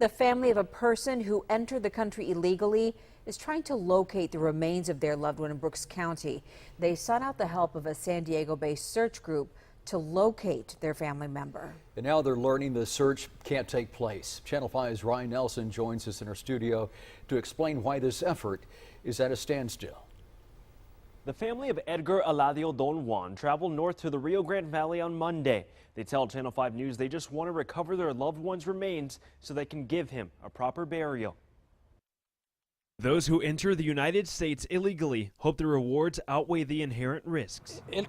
The family of a person who entered the country illegally is trying to locate the remains of their loved one in Brooks County. They sought out the help of a San Diego-based search group to locate their family member. And now they're learning the search can't take place. Channel 5's Ryan Nelson joins us in our studio to explain why this effort is at a standstill. The family of Edgar Eladio Don Juan traveled north to the Rio Grande Valley on Monday. They tell Channel 5 News they just want to recover their loved one's remains so they can give him a proper burial. Those who enter the United States illegally hope the rewards outweigh the inherent risks. He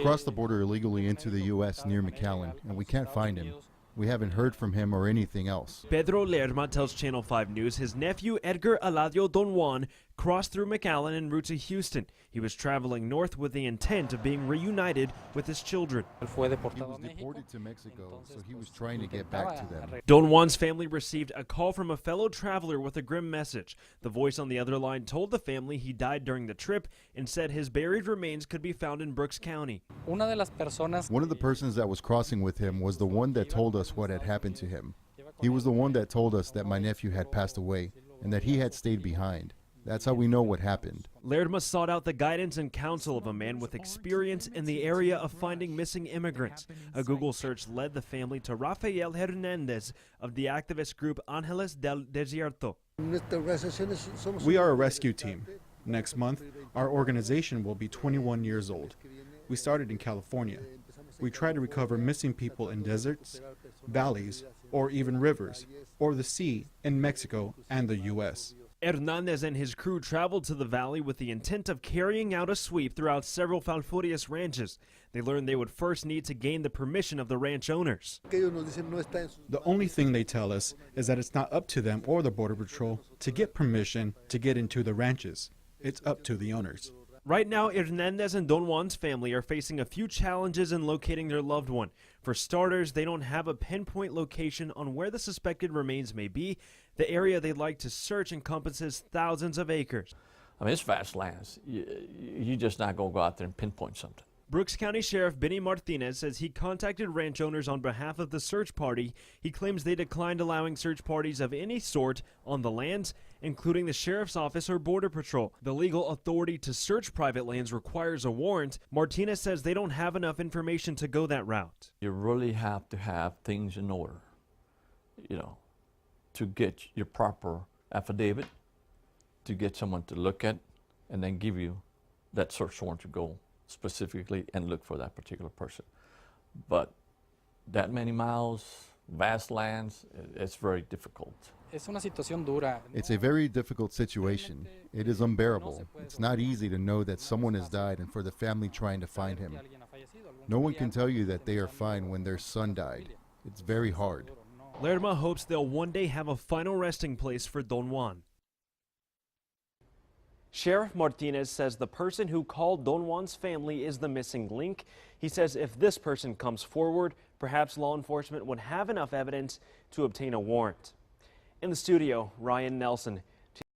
crossed the border illegally into the U.S. near McAllen, and we can't find him. We haven't heard from him or anything else. Pedro Lerma tells Channel 5 News his nephew Edgar Eladio Don Juan crossed through McAllen en route to Houston. He was traveling north with the intent of being reunited with his children. He was deported to Mexico, so he was trying to get back to them. Don Juan's family received a call from a fellow traveler with a grim message. The voice on the other line told the family he died during the trip and said his buried remains could be found in Brooks County. One of the persons that was crossing with him was the one that told us what had happened to him. He was the one that told us that my nephew had passed away and that he had stayed behind. That's how we know what happened. Lerma sought out the guidance and counsel of a man with experience in the area of finding missing immigrants. A Google search led the family to Rafael Hernandez of the activist group Angeles del Desierto. We are a rescue team. Next month, our organization will be 21 years old. We started in California. We try to recover missing people in deserts, valleys, or even rivers, or the sea in Mexico and the U.S. Hernandez and his crew traveled to the valley with the intent of carrying out a sweep throughout several Falfurrias ranches. They learned they would first need to gain the permission of the ranch owners. The only thing they tell us is that it's not up to them or the Border Patrol to get permission to get into the ranches. It's up to the owners. Right now, Hernandez and Don Juan's family are facing a few challenges in locating their loved one. For starters, they don't have a pinpoint location on where the suspected remains may be. The area they'd like to search encompasses thousands of acres. I mean, it's vast lands. You're just not going to go out there and pinpoint something. Brooks County Sheriff Benny Martinez says he contacted ranch owners on behalf of the search party. He claims they declined allowing search parties of any sort on the lands, including the sheriff's office or border patrol. The legal authority to search private lands requires a warrant. Martinez says they don't have enough information to go that route. You really have to have things in order, to get your proper affidavit, to get someone to look at, and then give you that search warrant to go specifically and look for that particular person. But that many miles, vast lands, it's very difficult. It's a very difficult situation. It is unbearable. It's not easy to know that someone has died and for the family trying to find him. No one can tell you that they are fine when their son died. It's very hard. Lerma hopes they'll one day have a final resting place for Don Juan. Sheriff Martinez says the person who called Don Juan's family is the missing link. He says if this person comes forward, perhaps law enforcement would have enough evidence to obtain a warrant. In the studio, Ryan Nelson.